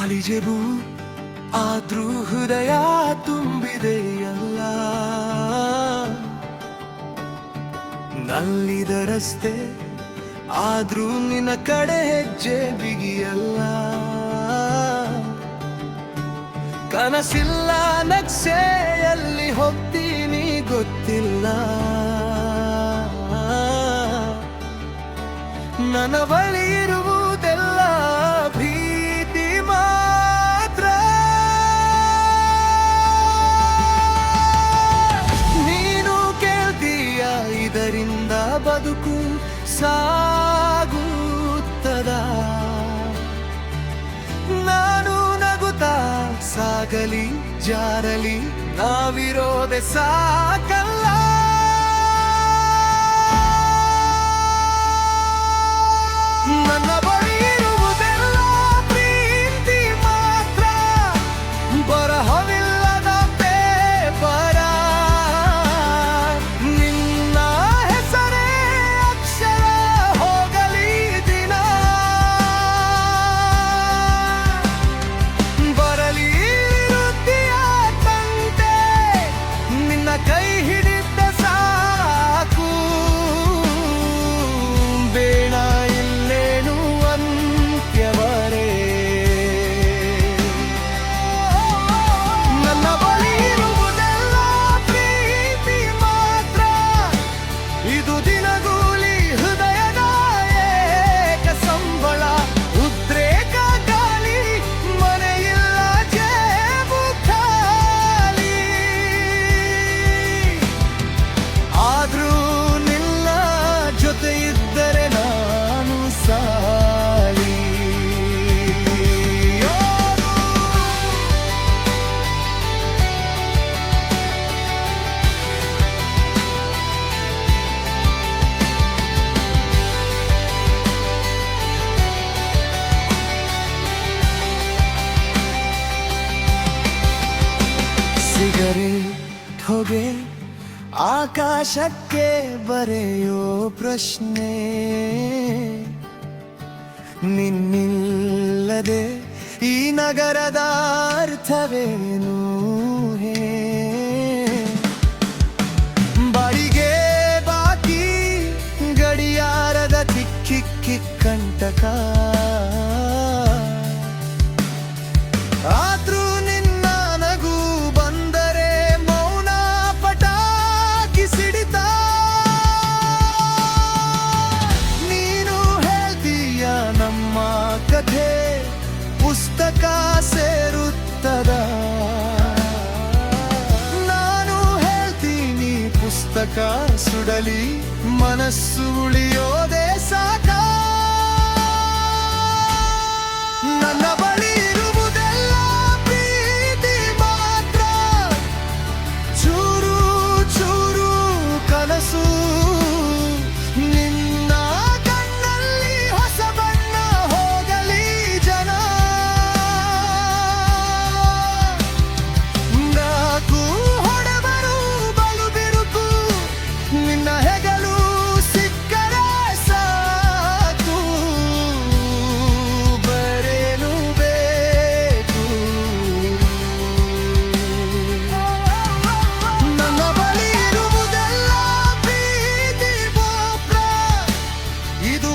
ಖಾಲಿ ಜೇಬು ಆದ್ರೂ ಹೃದಯ ತುಂಬಿದೆಯಲ್ಲ. ನಲ್ಲಿದ ರಸ್ತೆ ಆದ್ರೂ ನಿನ್ನ ಕಡೆ ಹೆಜ್ಜೆ ಬಿಗಿಯಲ್ಲ. ಕನಸಿಲ್ಲ ನಕ್ಷೆಯಲ್ಲಿ ಹೋಗ್ತೀನಿ ಗೊತ್ತಿಲ್ಲ. ನನ್ನ ಬಳಿ ಇರುವುದೆಲ್ಲ ಭೀತಿ ಮಾತ್ರ. ನೀನು ಕೇಳ್ತೀಯ ಇದರಿಂದ ಬದುಕು ಸಾಗುತ್ತದ. ನಾನು ನಗುತ್ತಾ ಸಾಗಲಿ ಜಾರಲಿ ನಾವಿರೋದೆ ಸಾಕಲ್ಲ. ನನ್ನ ಬಳಿ ಇರುವುದೆಲ್ಲ ಪ್ರೀತಿ ಮಾತ್ರ. ಬರಹವಿಲ್ಲದ ಪೇಪರ. ನಿನ್ನ ಹೆಸರೇ ಅಕ್ಷರ ಹೋಗಲಿ ದಿನ. ಬರಲಿ ವೃತ್ತಿಯ ತಂಟೆ ನಿನ್ನ ಕೈ ಹಿಡಿದ ಸಾಕು. ಬೇಡ ಇಲ್ಲೇನು ಅಂತ್ಯವರೇ. ನನ್ನ ಬಳಿ ಇರುವುದೆಲ್ಲ ಪ್ರೀತಿ ಮಾತ್ರ. ಇದು ದಿನಗೂಲಿ ಹೃದಯದ ಏಕ ಸಂಬಳ. ಉದ್ರೇಕ ಗಾಳಿ ಮನೆಯಿಲ್ಲ ಜೇಬು ಖಾಲಿ. ಆದ್ರೂ ನಿನ್ನ ಜೊತೆ ಇದ್ದರೆ ನಾನು ಸಾಲಿ. ಸಿಗರೇಟ್ ಹೊಗೆ ಆಕಾಶಕ್ಕೆ ಬರೆಯೋ ಪ್ರಶ್ನೆ. ನಿನ್ನಿಲ್ಲದೆ ಈ ನಗರದ ಅರ್ಥವೇನು ಹೇ. ಬಾಡಿಗೆ ಬಾಕಿ ಗಡಿಯಾರದ ತಿಕ್ಕಿಕ್ಕಿ ಕಂಟಕ. ಆದ್ರೂ ನಿನ್ನ ನಗು ಬಂದರೆ ಮೌನ ಪಟಾಕಿ ಸಿಡಿತ. ನೀನು ಹೇಳ್ತೀಯ ನಮ್ಮ ಕಥೆ ಪುಸ್ತಕ ಸೇರುತ್ತದ. ನಾನು ಹೇಳ್ತೀನಿ ಪುಸ್ತಕ ಸುಡಲಿ ಮನಸ್ಸು ಉಳಿಯೋದೇ ಸಾಕ. ನನ್ನ ಬಳಿ ಇರುವುದೆಲ್ಲ ಪ್ರೀತಿ ಮಾತ್ರ. ಚೂರು ಚೂರು ಕನಸು. ನಿನ್ನ ಕಣ್ಣಲ್ಲಿ ಹೊಸ ಬಣ್ಣ ಹೋಗಲಿ ಜನ. ನಾಕು ಹೊಡೆಬರು ಬಲು ಬಿರುಕು. ನಿನ್ನ ಹೆಗಲು ಸಿಕ್ಕರೆ ಸಾಕು. ಬರೇನು ಬೇಕು. ನನ್ನ ಬಳಿ ಇರುವುದೆಲ್ಲ ಪ್ರೀತಿ ಮಾತ್ರ. ಇದು